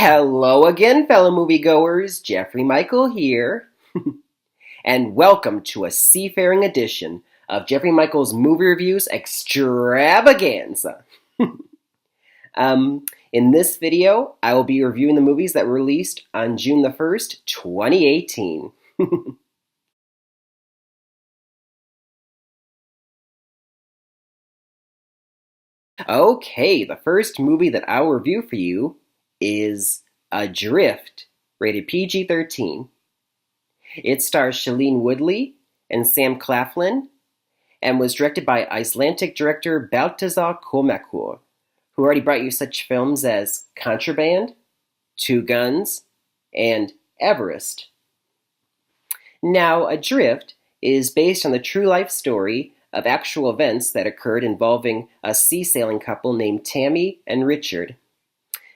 Hello again, fellow moviegoers. Jeffrey Michael here. And welcome to a seafaring edition of Jeffrey Michael's Movie Reviews Extravaganza. In this video, I will be reviewing the movies that were released on June the 1st, 2018. Okay, the first movie that I will review for you is Adrift, rated PG-13. It stars Shailene Woodley and Sam Claflin, and was directed by Icelandic director Baltasar Kormákur, who already brought you such films as Contraband, Two Guns, and Everest. Now, Adrift is based on the true life story of actual events that occurred involving a sea-sailing couple named Tammy and Richard.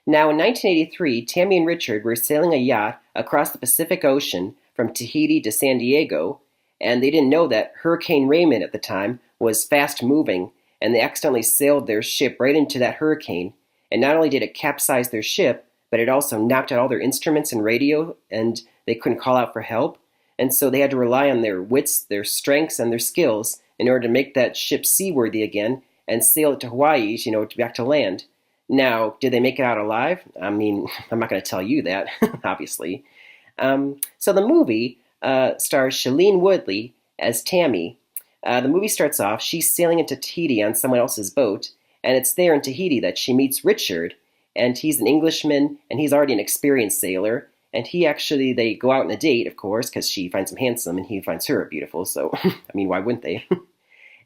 Now, in 1983, Tammy and Richard were sailing a yacht across the Pacific Ocean from Tahiti to San Diego, and they didn't know that Hurricane Raymond at the time was fast-moving, and they accidentally sailed their ship right into that hurricane. And not only did it capsize their ship, but it also knocked out all their instruments and radio, and they couldn't call out for help. And so they had to rely on their wits, their strengths, and their skills in order to make that ship seaworthy again and sail it to Hawaii, back to land. Now, did they make it out alive? I mean, I'm not going to tell you that, obviously. So the movie stars Shailene Woodley as Tammy. The movie starts off, she's sailing into Tahiti on someone else's boat, and it's there in Tahiti that she meets Richard, and he's an Englishman, and he's already an experienced sailor, and they go out on a date, of course, because she finds him handsome, and he finds her beautiful, so, I mean, why wouldn't they?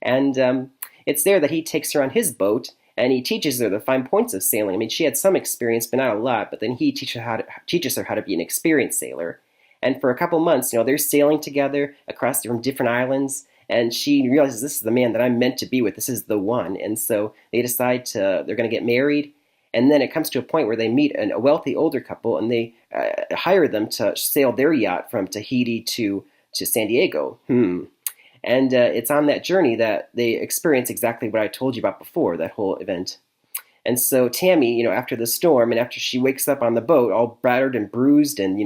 And it's there that he takes her on his boat, and he teaches her the fine points of sailing. I mean, she had some experience, but not a lot, but then he teaches her how to be an experienced sailor. And for a couple months, they're sailing together across from different islands, and she realizes this is the man that I'm meant to be with. This is the one. And so they decide they're going to get married. And then it comes to a point where they meet a wealthy older couple, and they hire them to sail their yacht from Tahiti to San Diego. And it's on that journey that they experience exactly what I told you about before, that whole event. And so Tammy, after the storm, and after she wakes up on the boat, all battered and bruised and,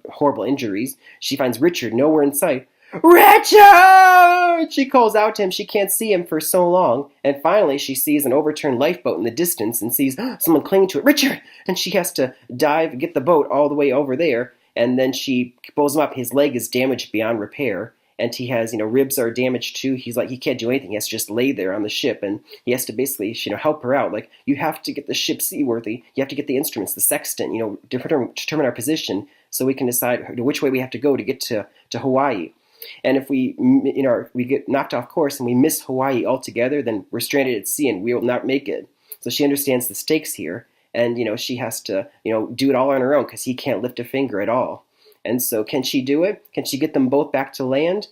horrible injuries, she finds Richard nowhere in sight. Richard! She calls out to him. She can't see him for so long. And finally, she sees an overturned lifeboat in the distance and sees someone clinging to it. Richard! And she has to dive, get the boat all the way over there. And then she pulls him up. His leg is damaged beyond repair. And he has, ribs are damaged too. He can't do anything. He has to just lay there on the ship, and he has to basically, help her out. Like, you have to get the ship seaworthy. You have to get the instruments, the sextant, determine our position so we can decide which way we have to go to get to Hawaii. And if we get knocked off course and we miss Hawaii altogether, then we're stranded at sea and we will not make it. So she understands the stakes here, and, she has to, do it all on her own because he can't lift a finger at all. And so can she do it? Can she get them both back to land?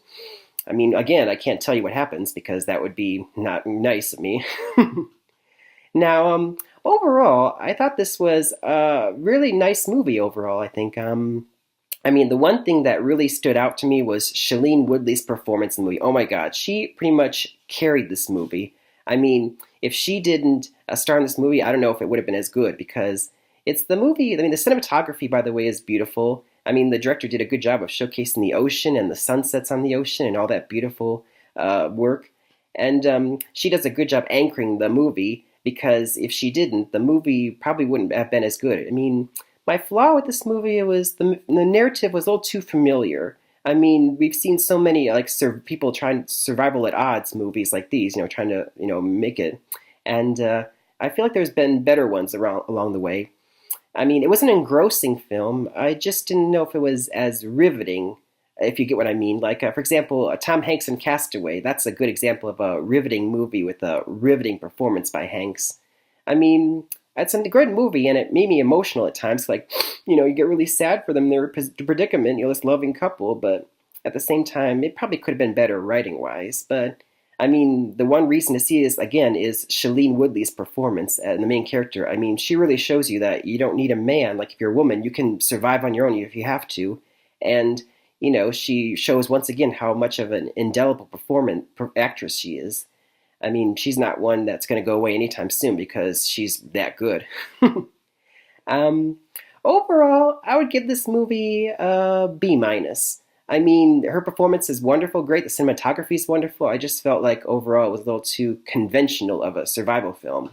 I mean, again, I can't tell you what happens because that would be not nice of me. Now, overall, I thought this was a really nice movie overall, I think. I mean, the one thing that really stood out to me was Shailene Woodley's performance in the movie. Oh my God, she pretty much carried this movie. I mean, if she didn't star in this movie, I don't know if it would have been as good because it's the movie. I mean, the cinematography, by the way, is beautiful. I mean, the director did a good job of showcasing the ocean and the sunsets on the ocean and all that beautiful work. And she does a good job anchoring the movie because if she didn't, the movie probably wouldn't have been as good. I mean, my flaw with this movie was the narrative was a little too familiar. I mean, we've seen so many people trying survival at odds movies like these, trying to make it, and I feel like there's been better ones along the way. I mean, it was an engrossing film. I just didn't know if it was as riveting, if you get what I mean. Like, for example, Tom Hanks in Castaway. That's a good example of a riveting movie with a riveting performance by Hanks. I mean, it's a great movie, and it made me emotional at times. Like, you get really sad for them, their predicament, this loving couple. But at the same time, it probably could have been better writing-wise. But I mean, the one reason to see this, again, is Shailene Woodley's performance and the main character. I mean, she really shows you that you don't need a man. Like, if you're a woman, you can survive on your own if you have to. And, she shows once again how much of an indelible actress she is. I mean, she's not one that's going to go away anytime soon because she's that good. Um, Overall, I would give this movie a B minus. I mean, her performance is wonderful, great. The cinematography is wonderful. I just felt like overall it was a little too conventional of a survival film.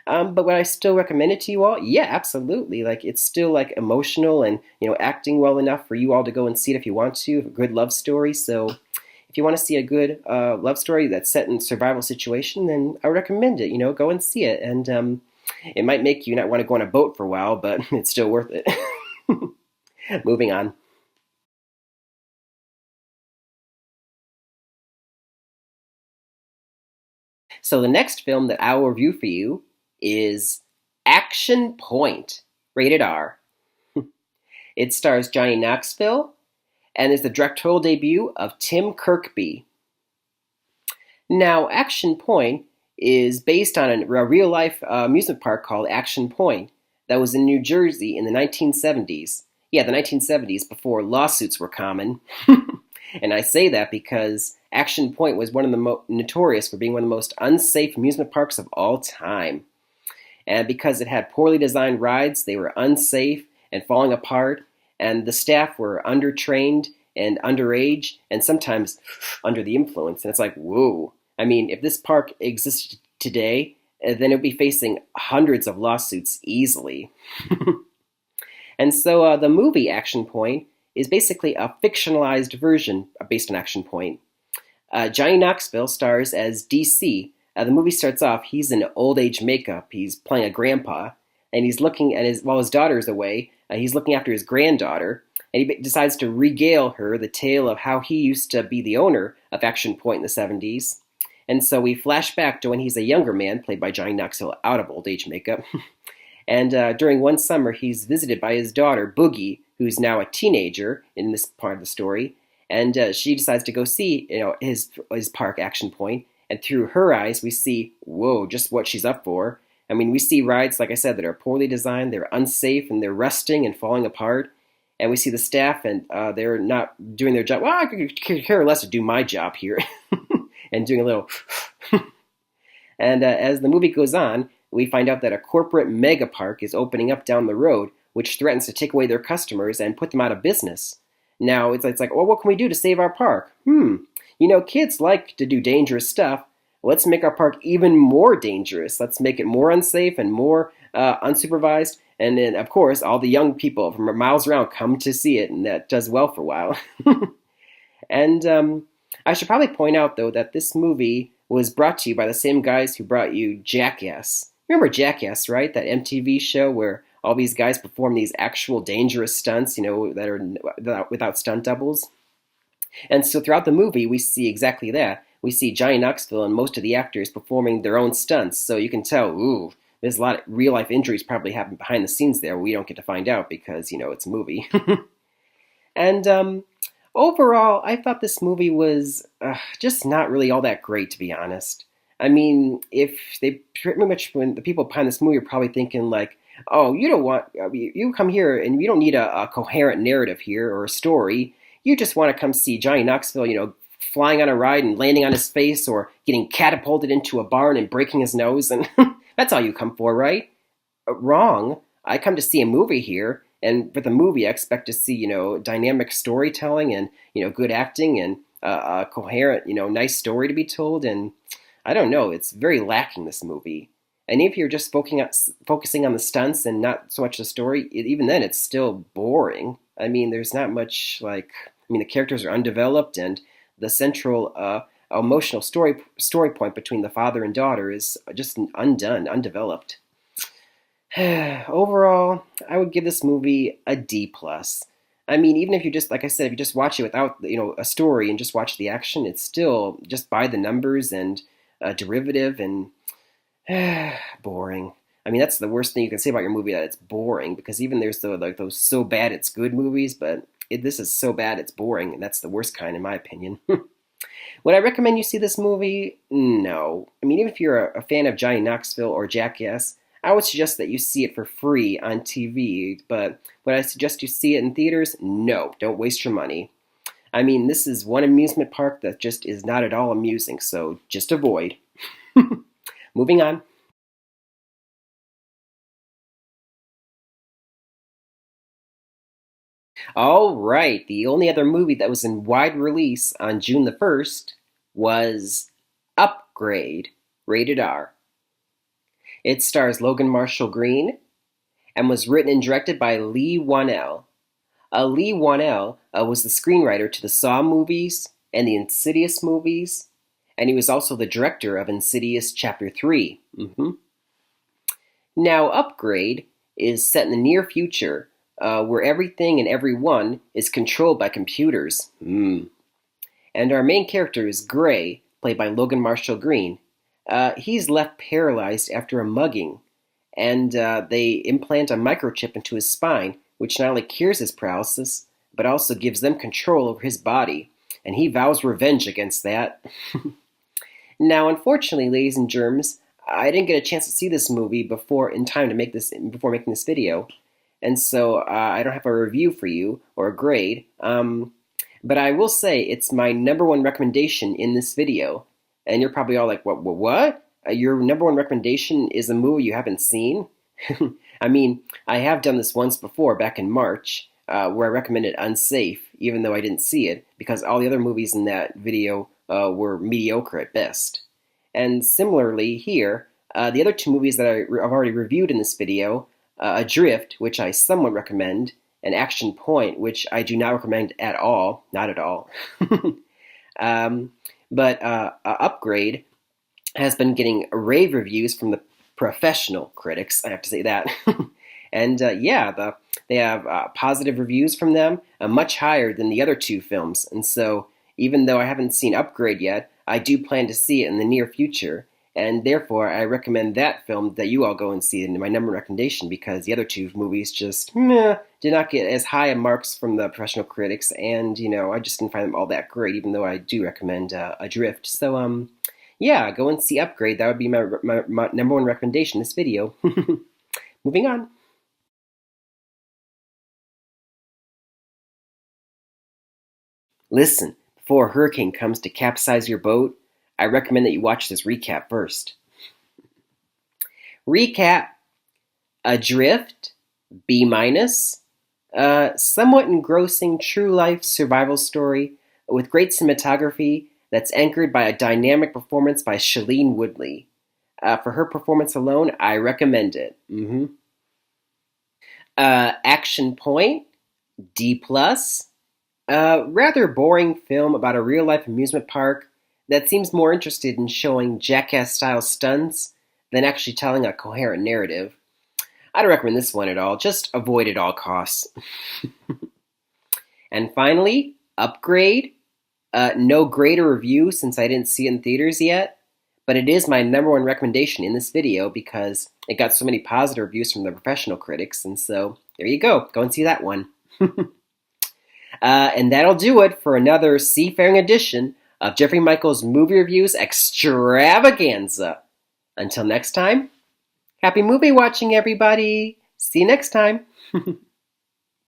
But would I still recommend it to you all? Yeah, absolutely. Like it's still like emotional and acting well enough for you all to go and see it if you want to. A good love story. So if you want to see a good love story that's set in a survival situation, then I would recommend it. Go and see it, and it might make you not want to go on a boat for a while, but it's still worth it. Moving on. So the next film that I will review for you is Action Point, rated R. It stars Johnny Knoxville and is the directorial debut of Tim Kirkby. Now, Action Point is based on a real life amusement park called Action Point that was in New Jersey in the 1970s. Yeah, the 1970s, before lawsuits were common. And I say that because Action Point was one of the notorious for being one of the most unsafe amusement parks of all time. And because it had poorly designed rides, they were unsafe and falling apart, and the staff were undertrained and underage and sometimes under the influence. And it's like, whoa. I mean, if this park existed today, then it would be facing hundreds of lawsuits easily. And so the movie Action Point is basically a fictionalized version based on Action Point. Johnny Knoxville stars as DC. The movie starts off, he's in old age makeup. He's playing a grandpa, and he's looking at while his daughter's away, he's looking after his granddaughter, and he decides to regale her the tale of how he used to be the owner of Action Point in the 70s. And so we flash back to when he's a younger man, played by Johnny Knoxville out of old age makeup. And during one summer, he's visited by his daughter, Boogie, who's now a teenager in this part of the story. And she decides to go see, his park Action Point. And through her eyes, we see, whoa, just what she's up for. I mean, we see rides, like I said, that are poorly designed, they're unsafe, and they're rusting and falling apart. And we see the staff, and they're not doing their job. Well, I could care less to do my job here. And doing a little... And as the movie goes on, we find out that a corporate mega park is opening up down the road, which threatens to take away their customers and put them out of business. Now, it's like, well, what can we do to save our park? Kids like to do dangerous stuff. Let's make our park even more dangerous. Let's make it more unsafe and more unsupervised. And then, of course, all the young people from miles around come to see it, and that does well for a while. And I should probably point out, though, that this movie was brought to you by the same guys who brought you Jackass. Remember Jackass, right? That MTV show where all these guys perform these actual dangerous stunts, that are without stunt doubles. And so throughout the movie, we see exactly that. We see Johnny Knoxville and most of the actors performing their own stunts. So you can tell, there's a lot of real life injuries probably happen behind the scenes there. We don't get to find out because, it's a movie. And overall, I thought this movie was just not really all that great, to be honest. I mean, if they pretty much, when the people behind this movie are probably thinking like, oh, you don't want, you come here and you don't need a coherent narrative here or a story. You just want to come see Johnny Knoxville, flying on a ride and landing on his face or getting catapulted into a barn and breaking his nose. And that's all you come for, right? Wrong. I come to see a movie here. And for the movie, I expect to see, dynamic storytelling and, good acting and a coherent, nice story to be told. And I don't know, it's very lacking, this movie. And if you're just focusing on the stunts and not so much the story, even then it's still boring. I mean, there's not much the characters are undeveloped, and the central emotional story point between the father and daughter is just undeveloped. Overall, I would give this movie a D plus. I mean, even if you just, like I said, if you just watch it without, a story and just watch the action, it's still just by the numbers and derivative and boring. I mean, that's the worst thing you can say about your movie, that it's boring, because even there's those so bad it's good movies, but this is so bad it's boring, and that's the worst kind in my opinion. Would I recommend you see this movie? No. I mean, even if you're a fan of Johnny Knoxville or Jackass, I would suggest that you see it for free on TV, but would I suggest you see it in theaters? No, don't waste your money. I mean, this is one amusement park that just is not at all amusing, so just avoid. Moving on. All right, the only other movie that was in wide release on June the 1st was Upgrade, rated R. It stars Logan Marshall Green and was written and directed by Lee Wanell. Lee Wanell was the screenwriter to the Saw movies and the Insidious movies, and he was also the director of Insidious Chapter 3. Now, Upgrade is set in the near future, where everything and everyone is controlled by computers. And our main character is Gray, played by Logan Marshall Green. He's left paralyzed after a mugging, and they implant a microchip into his spine, which not only cures his paralysis, but also gives them control over his body, and he vows revenge against that. Now, unfortunately, ladies and germs, I didn't get a chance to see this movie before making this video, and so I don't have a review for you or a grade. But I will say it's my number one recommendation in this video, and you're probably all like, "What? Your number one recommendation is a movie you haven't seen?" I mean, I have done this once before, back in March, where I recommended Unsafe, even though I didn't see it, because all the other movies in that video were mediocre at best. And similarly here, the other two movies that I've already reviewed in this video, Adrift, which I somewhat recommend, and Action Point, which I do not recommend at all, not at all. But Upgrade has been getting rave reviews from the professional critics, I have to say that. And they have positive reviews from them, much higher than the other two films. And so, even though I haven't seen Upgrade yet, I do plan to see it in the near future. And therefore, I recommend that film that you all go and see in my number one recommendation, because the other two movies just did not get as high a marks from the professional critics, and I just didn't find them all that great, even though I do recommend Adrift. So yeah, go and see Upgrade. That would be my number one recommendation in this video. Moving on. Listen, before a hurricane comes to capsize your boat, I recommend that you watch this recap first. Recap: Adrift, B-, somewhat engrossing true-life survival story with great cinematography that's anchored by a dynamic performance by Shailene Woodley. For her performance alone, I recommend it. Action Point, D+. Rather boring film about a real-life amusement park that seems more interested in showing jackass-style stunts than actually telling a coherent narrative. I don't recommend this one at all. Just avoid at all costs. And finally, Upgrade. No greater review since I didn't see it in theaters yet, but it is my number one recommendation in this video because it got so many positive reviews from the professional critics, and so there you go. Go and see that one. And that'll do it for another seafaring edition of Jeffrey Michael's Movie Reviews Extravaganza. Until next time, happy movie watching, everybody. See you next time.